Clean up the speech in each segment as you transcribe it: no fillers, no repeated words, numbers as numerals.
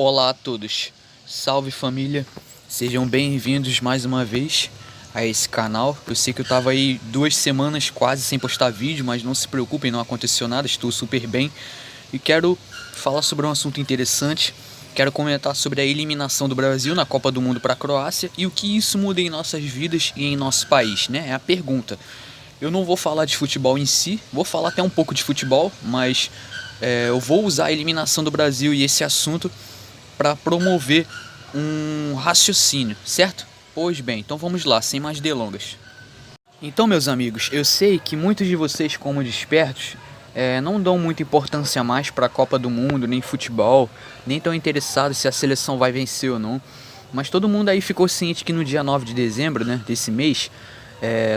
Olá a todos, salve família, sejam bem-vindos mais uma vez a esse canal. Eu sei que eu tava aí 2 semanas quase sem postar vídeo, mas não se preocupem, não aconteceu nada, estou super bem. E quero falar sobre um assunto interessante, quero comentar sobre a eliminação do Brasil na Copa do Mundo para a Croácia e o que isso muda em nossas vidas e em nosso país, né? É a pergunta. Eu não vou falar de futebol em si, vou falar até um pouco de futebol, mas eu vou usar a eliminação do Brasil e esse assunto para promover um raciocínio, certo? Pois bem, então vamos lá, sem mais delongas. Então, meus amigos, eu sei que muitos de vocês, como despertos, não dão muita importância mais para a Copa do Mundo, nem futebol, nem estão interessados se a seleção vai vencer ou não. Mas todo mundo aí ficou ciente que no dia 9 de dezembro, né, desse mês,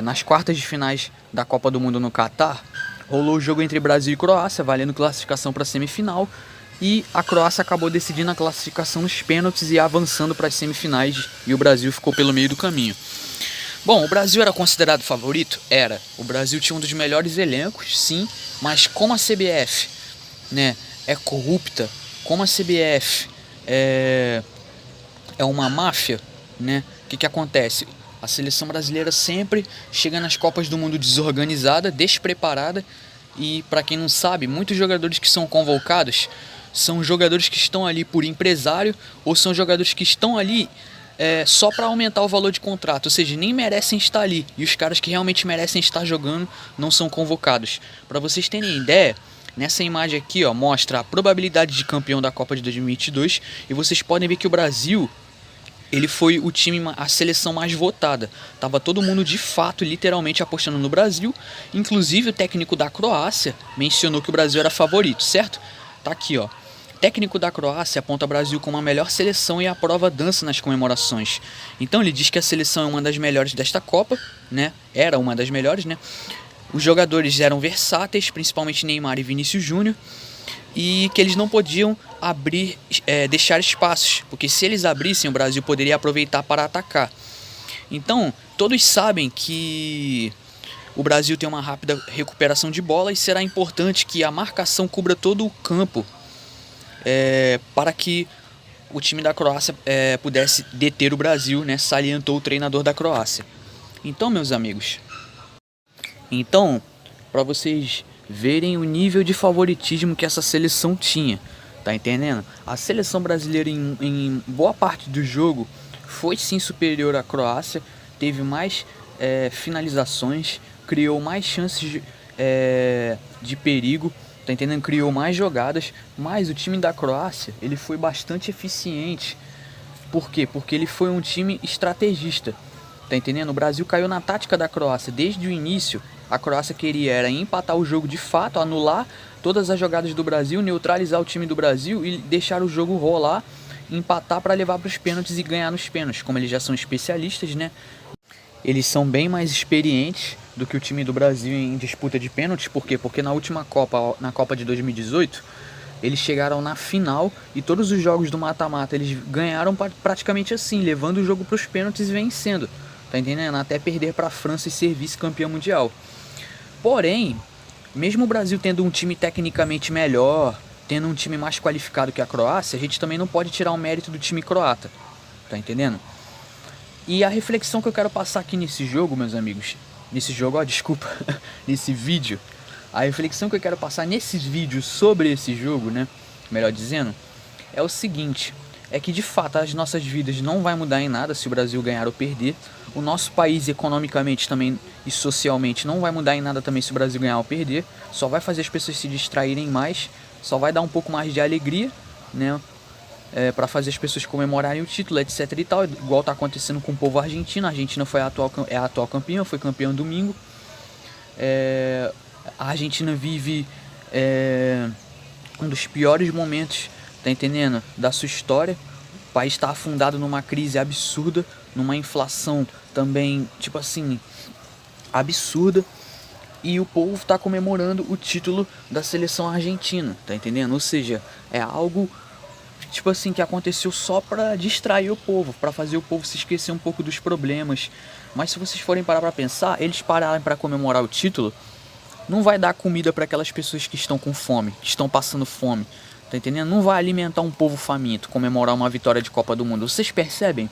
nas quartas de finais da Copa do Mundo no Catar, rolou o jogo entre Brasil e Croácia, valendo classificação para a semifinal. E a Croácia acabou decidindo a classificação nos pênaltis e avançando para as semifinais, e o Brasil ficou pelo meio do caminho. Bom, o Brasil era considerado favorito? Era. O Brasil tinha um dos melhores elencos, sim, mas como a CBF, né, é corrupta, como a CBF é uma máfia, né, o que acontece? A seleção brasileira sempre chega nas Copas do Mundo desorganizada, despreparada, e para quem não sabe, muitos jogadores que são convocados são jogadores que estão ali por empresário ou são jogadores que estão ali só para aumentar o valor de contrato, ou seja, nem merecem estar ali, e os caras que realmente merecem estar jogando não são convocados. Para vocês terem ideia, nessa imagem aqui, ó, mostra a probabilidade de campeão da Copa de 2022, e vocês podem ver que o Brasil, ele foi o time, a seleção mais votada. Tava todo mundo de fato, literalmente apostando no Brasil. Inclusive o técnico da Croácia mencionou que o Brasil era favorito, certo? Tá aqui, ó. O técnico da Croácia aponta o Brasil como a melhor seleção e aprova dança nas comemorações. Então ele diz que a seleção é uma das melhores desta Copa, né? Era uma das melhores, né? Os jogadores eram versáteis, principalmente Neymar e Vinícius Júnior, e que eles não podiam deixar espaços, porque se eles abrissem, o Brasil poderia aproveitar para atacar. Então, todos sabem que o Brasil tem uma rápida recuperação de bola e será importante que a marcação cubra todo o campo para que o time da Croácia pudesse deter o Brasil, né? Salientou o treinador da Croácia. Então, meus amigos, para vocês verem o nível de favoritismo que essa seleção tinha, tá entendendo? A seleção brasileira em boa parte do jogo foi sim superior à Croácia, teve mais finalizações, criou mais chances de perigo, tá entendendo? Criou mais jogadas, mas o time da Croácia, ele foi bastante eficiente. Por quê? Porque ele foi um time estrategista, tá entendendo? O Brasil caiu na tática da Croácia desde o início. A Croácia queria empatar o jogo de fato, anular todas as jogadas do Brasil, neutralizar o time do Brasil e deixar o jogo rolar, empatar para levar para os pênaltis e ganhar nos pênaltis. Como eles já são especialistas, né? Eles são bem mais experientes do que o time do Brasil em disputa de pênaltis. Por quê? Porque na última Copa, na Copa de 2018, eles chegaram na final e todos os jogos do mata-mata eles ganharam praticamente assim, levando o jogo para os pênaltis e vencendo. Tá entendendo? Até perder para a França e ser vice-campeão mundial. Porém, mesmo o Brasil tendo um time tecnicamente melhor, tendo um time mais qualificado que a Croácia, a gente também não pode tirar o mérito do time croata. Tá entendendo? E a reflexão que eu quero passar aqui nesse jogo, meus amigos, nesse vídeo, a reflexão que eu quero passar nesses vídeos sobre esse jogo, né, melhor dizendo, é o seguinte: é que de fato as nossas vidas não vai mudar em nada se o Brasil ganhar ou perder. O nosso país economicamente também e socialmente não vai mudar em nada também se o Brasil ganhar ou perder. Só vai fazer as pessoas se distraírem mais, só vai dar um pouco mais de alegria, né? Para fazer as pessoas comemorarem o título, etc e tal, igual tá acontecendo com o povo argentino. A Argentina é a atual campeã, foi campeã domingo. A Argentina vive um dos piores momentos, tá entendendo, da sua história. O país está afundado numa crise absurda, numa inflação também, tipo assim, absurda. E o povo está comemorando o título da seleção argentina, tá entendendo? Ou seja, é algo, tipo assim, que aconteceu só para distrair o povo, para fazer o povo se esquecer um pouco dos problemas. Mas se vocês forem parar para pensar, eles pararem para comemorar o título, não vai dar comida para aquelas pessoas que estão com fome, que estão passando fome, tá entendendo? Não vai alimentar um povo faminto, comemorar uma vitória de Copa do Mundo. Vocês percebem?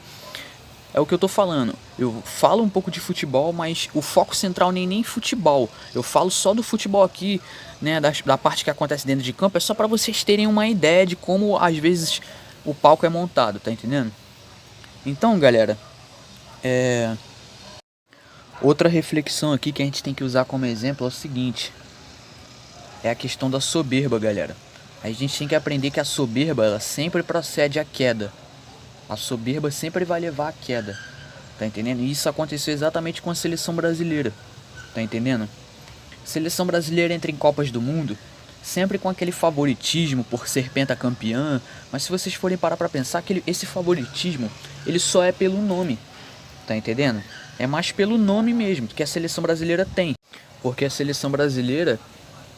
É o que eu tô falando. Eu falo um pouco de futebol, mas o foco central nem futebol. Eu falo só do futebol aqui, né, da parte que acontece dentro de campo. É só pra vocês terem uma ideia de como às vezes o palco é montado, tá entendendo? Então, galera, outra reflexão aqui que a gente tem que usar como exemplo é o seguinte. É a questão da soberba, galera. A gente tem que aprender que a soberba, ela sempre procede à queda. A soberba sempre vai levar à queda, tá entendendo? E isso aconteceu exatamente com a seleção brasileira, tá entendendo? A seleção brasileira entra em Copas do Mundo sempre com aquele favoritismo por ser pentacampeã, mas se vocês forem parar pra pensar, esse favoritismo, ele só é pelo nome, tá entendendo? É mais pelo nome mesmo que a seleção brasileira tem, porque a seleção brasileira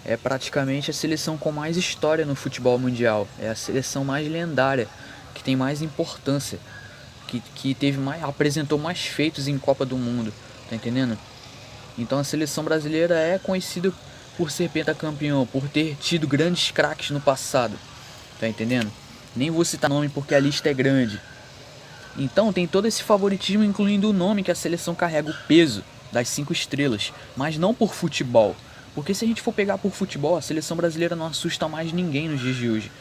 é praticamente a seleção com mais história no futebol mundial, é a seleção mais lendária, que tem mais importância, que apresentou mais feitos em Copa do Mundo, tá entendendo? Então a seleção brasileira é conhecida por ser pentacampeão, por ter tido grandes craques no passado, tá entendendo? Nem vou citar nome porque a lista é grande. Então tem todo esse favoritismo, incluindo o nome que a seleção carrega, o peso das 5 estrelas, mas não por futebol. Porque se a gente for pegar por futebol, a seleção brasileira não assusta mais ninguém nos dias de hoje.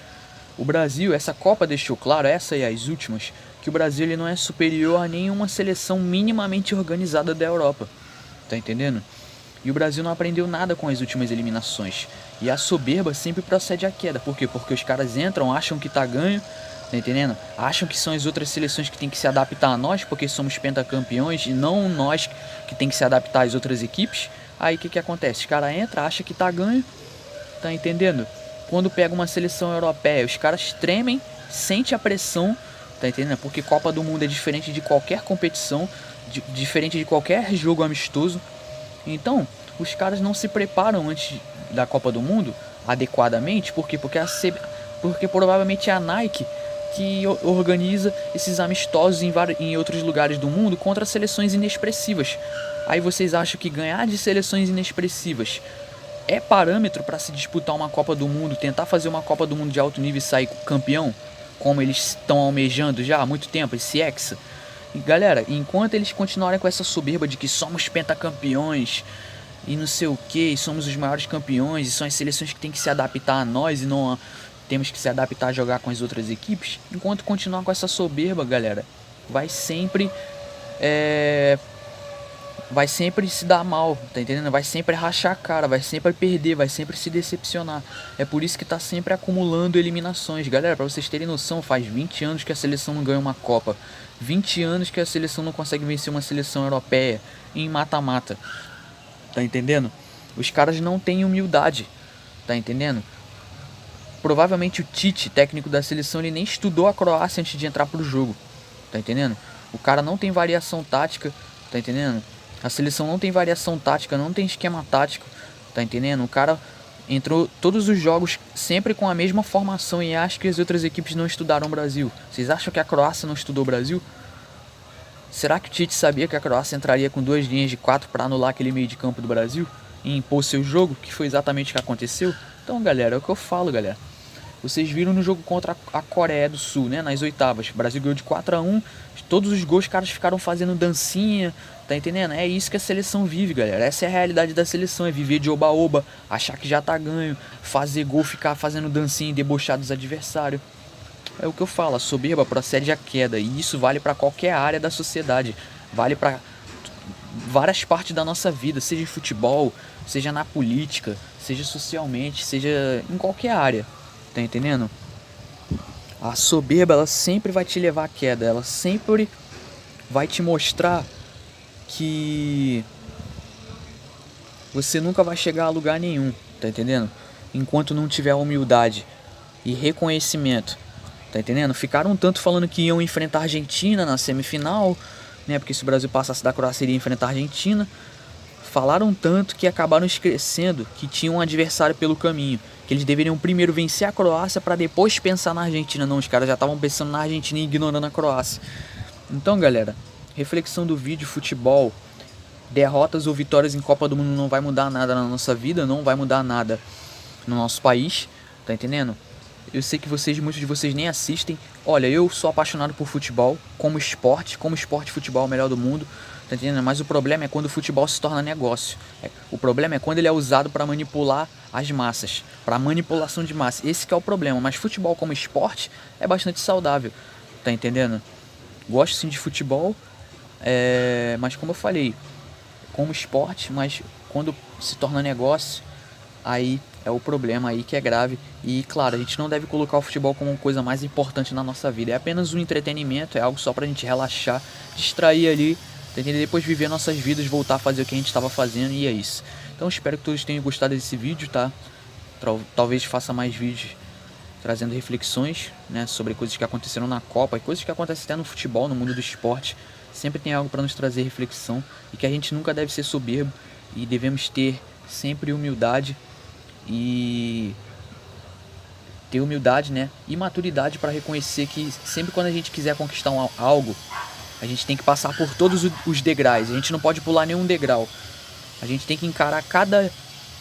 O Brasil, essa Copa deixou claro, essa e as últimas, que o Brasil ele não é superior a nenhuma seleção minimamente organizada da Europa. Tá entendendo? E o Brasil não aprendeu nada com as últimas eliminações. E a soberba sempre procede à queda. Por quê? Porque os caras entram, acham que tá ganho, tá entendendo? Acham que são as outras seleções que tem que se adaptar a nós, porque somos pentacampeões, e não nós que tem que se adaptar às outras equipes. Aí o que acontece? Os caras entram, acham que tá ganho, tá entendendo? Quando pega uma seleção europeia, os caras tremem, sente a pressão, tá entendendo? Porque Copa do Mundo é diferente de qualquer competição, diferente de qualquer jogo amistoso. Então, os caras não se preparam antes da Copa do Mundo adequadamente, por quê? Porque provavelmente é a Nike que organiza esses amistosos em outros lugares do mundo contra seleções inexpressivas. Aí vocês acham que ganhar de seleções inexpressivas é parâmetro para se disputar uma Copa do Mundo, tentar fazer uma Copa do Mundo de alto nível e sair campeão, como eles estão almejando já há muito tempo, esse hexa? E galera, enquanto eles continuarem com essa soberba de que somos pentacampeões e não sei o que, somos os maiores campeões e são as seleções que tem que se adaptar a nós e não temos que se adaptar a jogar com as outras equipes, enquanto continuar com essa soberba, galera, vai sempre se dar mal, tá entendendo? Vai sempre rachar a cara, vai sempre perder, vai sempre se decepcionar. É por isso que tá sempre acumulando eliminações. Galera, pra vocês terem noção, faz 20 anos que a seleção não ganha uma Copa. 20 anos que a seleção não consegue vencer uma seleção europeia em mata-mata. Tá entendendo? Os caras não têm humildade, tá entendendo? Provavelmente o Tite, técnico da seleção, ele nem estudou a Croácia antes de entrar pro jogo, tá entendendo? O cara não tem variação tática, tá entendendo? A seleção não tem variação tática, não tem esquema tático, tá entendendo? O cara entrou todos os jogos sempre com a mesma formação e acha que as outras equipes não estudaram o Brasil. Vocês acham que a Croácia não estudou o Brasil? Será que o Tite sabia que a Croácia entraria com 2 linhas de 4 para anular aquele meio de campo do Brasil? E impor seu jogo, que foi exatamente o que aconteceu? Então, galera, é o que eu falo, galera. Vocês viram no jogo contra a Coreia do Sul, né? Nas oitavas. O Brasil ganhou de 4-1. Todos os gols os caras ficaram fazendo dancinha. Tá entendendo? É isso que a seleção vive, galera. Essa é a realidade da seleção. É viver de oba-oba. Achar que já tá ganho. Fazer gol, ficar fazendo dancinha e debochar dos adversários. É o que eu falo. A soberba procede à queda. E isso vale pra qualquer área da sociedade. Vale pra várias partes da nossa vida. Seja em futebol, seja na política, seja socialmente, seja em qualquer área. Tá entendendo? A soberba, ela sempre vai te levar à queda. Ela sempre vai te mostrar que você nunca vai chegar a lugar nenhum. Tá entendendo? Enquanto não tiver humildade e reconhecimento. Tá entendendo? Ficaram tanto falando que iam enfrentar a Argentina na semifinal, né? Porque se o Brasil passasse da Croácia, iria enfrentar a Argentina. Falaram tanto que acabaram esquecendo que tinha um adversário pelo caminho. Que eles deveriam primeiro vencer a Croácia para depois pensar na Argentina. Não, os caras já estavam pensando na Argentina e ignorando a Croácia. Então, galera, reflexão do vídeo: futebol, derrotas ou vitórias em Copa do Mundo não vai mudar nada na nossa vida, não vai mudar nada no nosso país, tá entendendo? Eu sei que muitos de vocês nem assistem. Olha, eu sou apaixonado por futebol, como esporte futebol é o melhor do mundo, tá entendendo? Mas o problema é quando o futebol se torna negócio. O problema é quando ele é usado para manipular as massas, para manipulação de massa. Esse que é o problema, mas futebol como esporte é bastante saudável, tá entendendo? Gosto sim de futebol, mas como eu falei, como esporte, mas quando se torna negócio, aí é o problema, aí que é grave. E claro, a gente não deve colocar o futebol como uma coisa mais importante na nossa vida. É apenas um entretenimento, é algo só pra gente relaxar, distrair ali, entendeu? Depois viver nossas vidas, voltar a fazer o que a gente estava fazendo, e é isso. Então espero que todos tenham gostado desse vídeo, tá? Talvez faça mais vídeos trazendo reflexões, né, sobre coisas que aconteceram na Copa e coisas que acontecem até no futebol, no mundo do esporte. Sempre tem algo para nos trazer reflexão, e que a gente nunca deve ser soberbo e devemos ter sempre humildade e ter humildade, né, e maturidade para reconhecer que sempre quando a gente quiser conquistar algo, a gente tem que passar por todos os degraus. A gente não pode pular nenhum degrau. A gente tem que encarar cada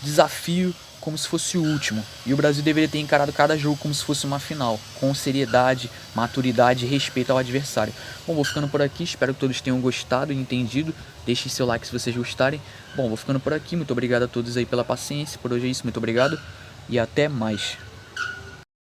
desafio como se fosse o último. E o Brasil deveria ter encarado cada jogo como se fosse uma final, com seriedade, maturidade e respeito ao adversário. Bom, vou ficando por aqui, espero que todos tenham gostado e entendido. Deixem seu like se vocês gostarem. Bom, vou ficando por aqui, muito obrigado a todos aí pela paciência. Por hoje é isso, muito obrigado e até mais.